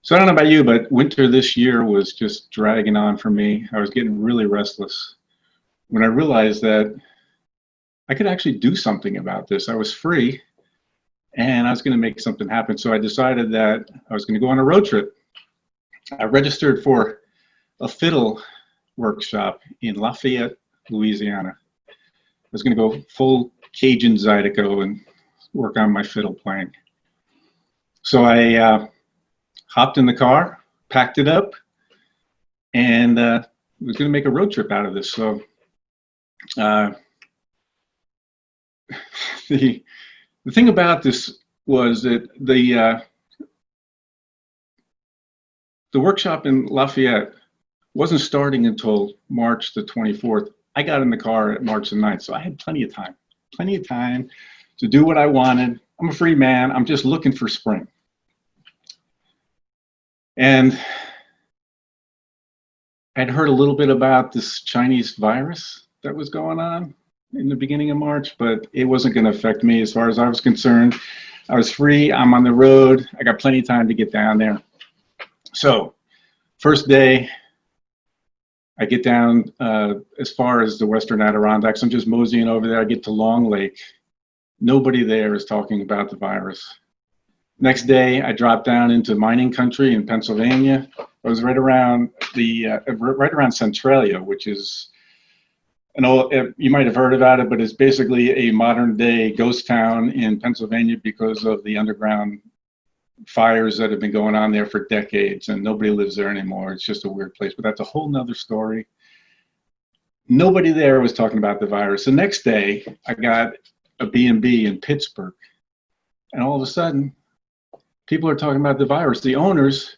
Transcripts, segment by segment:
So I don't know about you, but winter this year was just dragging on for me. I was getting really restless when I realized that I could actually do something about this. I was free and I was going to make something happen. So I decided that I was going to go on a road trip. I registered for a fiddle workshop in Lafayette, Louisiana. I was going to go full Cajun Zydeco and work on my fiddle playing. So I hopped in the car, packed it up, and was going to make a road trip out of this. So uh, the the thing about this was that the workshop in Lafayette wasn't starting until March the 24th. I got in the car at March the 9th, so I had plenty of time to do what I wanted. I'm a free man. I'm just looking for spring. And I'd heard a little bit about this Chinese virus that was going on in the beginning of March, but it wasn't going to affect me as far as I was concerned. I was free. I'm on the road. I got plenty of time to get down there. So, first day, I get down as far as the Western Adirondacks. I'm just moseying over there. I get to Long Lake. Nobody there is talking about the virus. Next day, I dropped down into mining country in Pennsylvania. I was right around Centralia, which is an old, you might have heard about it, but it's basically a modern day ghost town in Pennsylvania because of the underground fires that have been going on there for decades, and nobody lives there anymore. It's just a weird place, but that's a whole nother story. Nobody there was talking about the virus. The next day, I got a B&B in Pittsburgh, and all of a sudden, people are talking about the virus. The owners,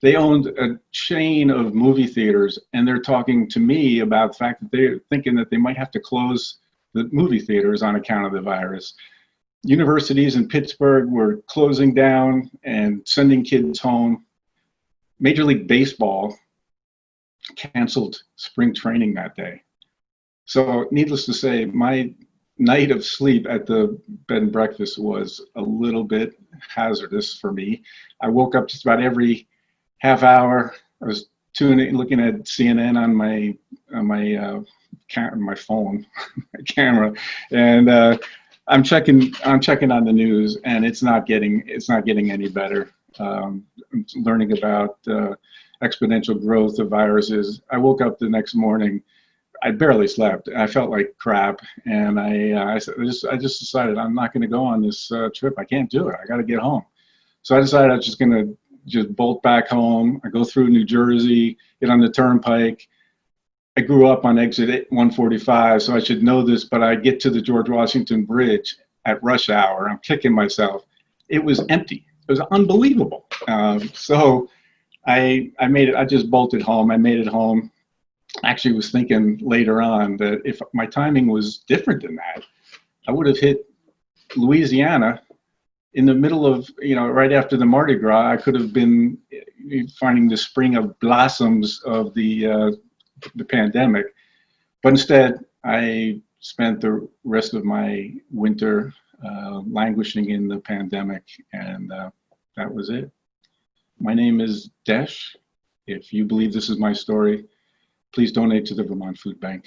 they owned a chain of movie theaters, and they're talking to me about the fact that they're thinking that they might have to close the movie theaters on account of the virus. Universities in Pittsburgh were closing down and sending kids home. Major League Baseball canceled spring training that day. So needless to say, my night of sleep at the bed and breakfast was a little bit hazardous for me. I woke up just about every half hour. I was looking at CNN on my phone, my camera, and I'm checking on the news, and it's not getting any better. I'm learning about exponential growth of viruses. I woke up the next morning. I barely slept. I felt like crap, and I just decided I'm not going to go on this trip. I can't do it. I got to get home. So I decided I was just going to just bolt back home. I go through New Jersey, get on the turnpike. I grew up on exit 145, so I should know this, but I get to the George Washington Bridge at rush hour. I'm kicking myself. It was empty. It was unbelievable. So I made it. I just bolted home. I made it home. Actually was thinking later on that if my timing was different than that, I would have hit Louisiana in the middle of, right after the Mardi Gras. I could have been finding the spring of blossoms of the pandemic. But instead, I spent the rest of my winter languishing in the pandemic, and that was it. My name is Desh. If you believe this is my story, please donate to the Vermont Food Bank.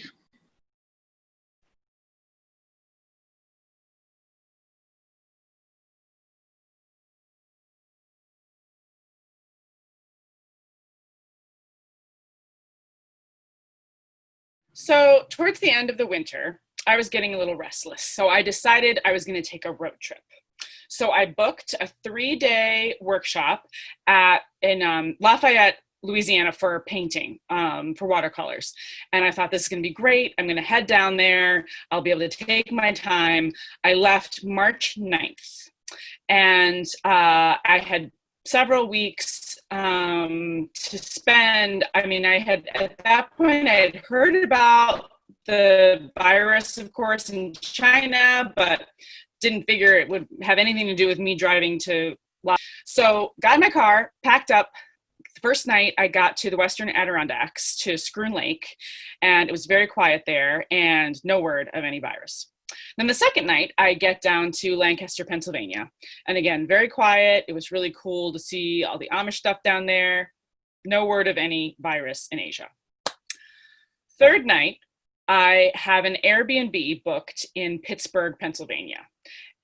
So towards the end of the winter, I was getting a little restless. So I decided I was going to take a road trip. So I booked a 3-day workshop in Lafayette, Louisiana for painting, for watercolors. And I thought, this is going to be great. I'm going to head down there. I'll be able to take my time. I left March 9th, and I had several weeks to spend. I mean, at that point, I had heard about the virus, of course, in China, but didn't figure it would have anything to do with me driving to. So got in my car, packed up. The first night I got to the Western Adirondacks to Schroon Lake, and it was very quiet there and no word of any virus. Then the second night, I get down to Lancaster, Pennsylvania. And again, very quiet. It was really cool to see all the Amish stuff down there. No word of any virus in Asia. Third night, I have an Airbnb booked in Pittsburgh, Pennsylvania.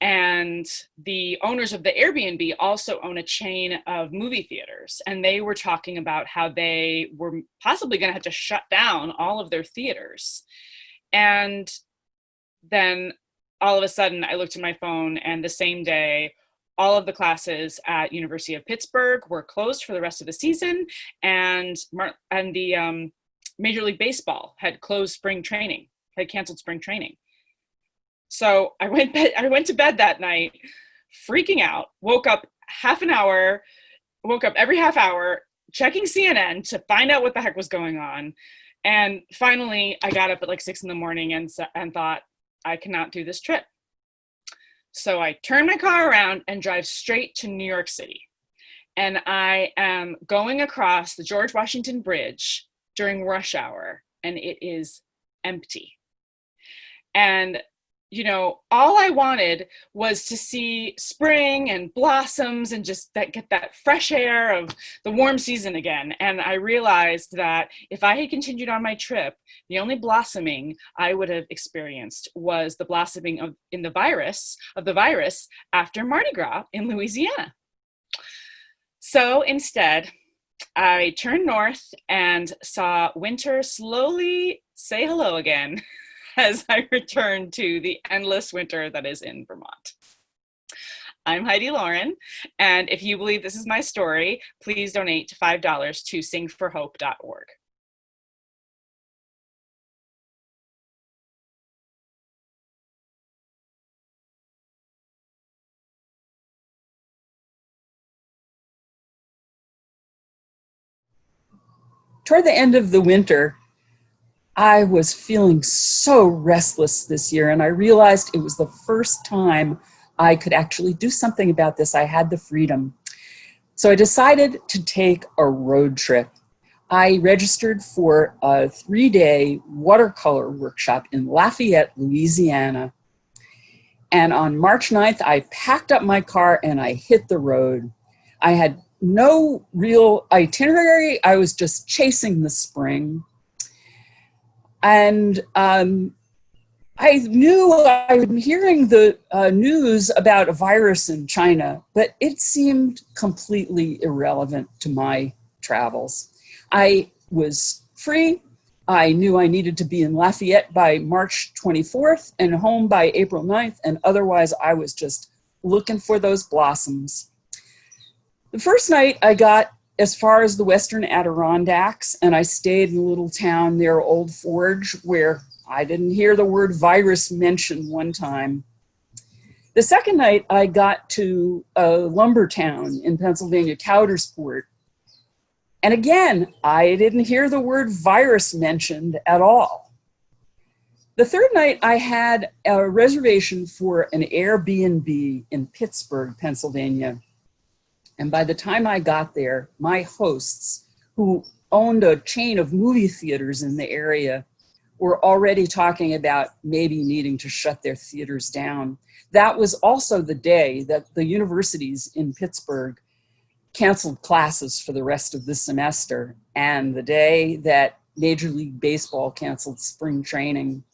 And the owners of the Airbnb also own a chain of movie theaters. And they were talking about how they were possibly going to have to shut down all of their theaters. And then all of a sudden I looked at my phone, and the same day, all of the classes at University of Pittsburgh were closed for the rest of the season. And the Major League Baseball had closed spring training, had canceled spring training. So I went to bed that night freaking out, woke up every half hour, checking CNN to find out what the heck was going on. And finally I got up at like 6 a.m. and thought, I cannot do this trip. So I turn my car around and drive straight to New York City. And I am going across the George Washington Bridge during rush hour, and it is empty. And all I wanted was to see spring and blossoms and just get that fresh air of the warm season again. And I realized that if I had continued on my trip, the only blossoming I would have experienced was the blossoming of the virus after Mardi Gras in Louisiana. So instead, I turned north and saw winter slowly say hello again as I return to the endless winter that is in Vermont. I'm Heidi Lauren, and if you believe this is my story, please donate $5 to singforhope.org. Toward the end of the winter, I was feeling so restless this year, and I realized it was the first time I could actually do something about this. I had the freedom. So I decided to take a road trip. I registered for a 3-day watercolor workshop in Lafayette, Louisiana. And on March 9th, I packed up my car and I hit the road. I had no real itinerary. I was just chasing the spring. And I knew I'd been hearing the news about a virus in China, but it seemed completely irrelevant to my travels. I was free. I knew I needed to be in Lafayette by March 24th and home by April 9th, and otherwise I was just looking for those blossoms. The first night I got as far as the Western Adirondacks, and I stayed in a little town near Old Forge where I didn't hear the word virus mentioned one time. The second night, I got to a lumber town in Pennsylvania, Coudersport. And again, I didn't hear the word virus mentioned at all. The third night, I had a reservation for an Airbnb in Pittsburgh, Pennsylvania. And by the time I got there, my hosts, who owned a chain of movie theaters in the area, were already talking about maybe needing to shut their theaters down. That was also the day that the universities in Pittsburgh canceled classes for the rest of the semester, and the day that Major League Baseball canceled spring training.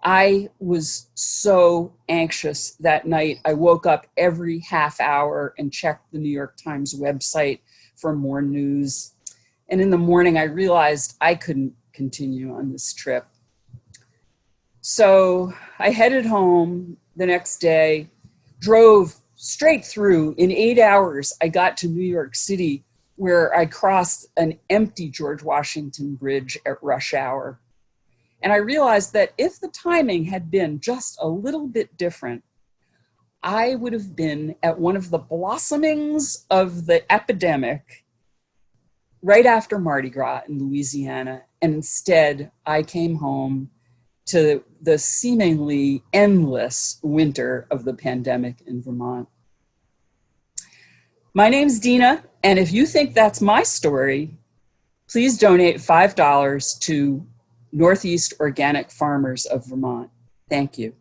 I was so anxious that night. I woke up every half hour and checked the New York Times website for more news. And in the morning, I realized I couldn't continue on this trip. So I headed home the next day, drove straight through. In 8 hours, I got to New York City, where I crossed an empty George Washington Bridge at rush hour. And I realized that if the timing had been just a little bit different, I would have been at one of the blossomings of the epidemic right after Mardi Gras in Louisiana. And instead, I came home to the seemingly endless winter of the pandemic in Vermont. My name's Dina, and if you think that's my story, please donate $5 to Northeast Organic Farmers of Vermont. Thank you.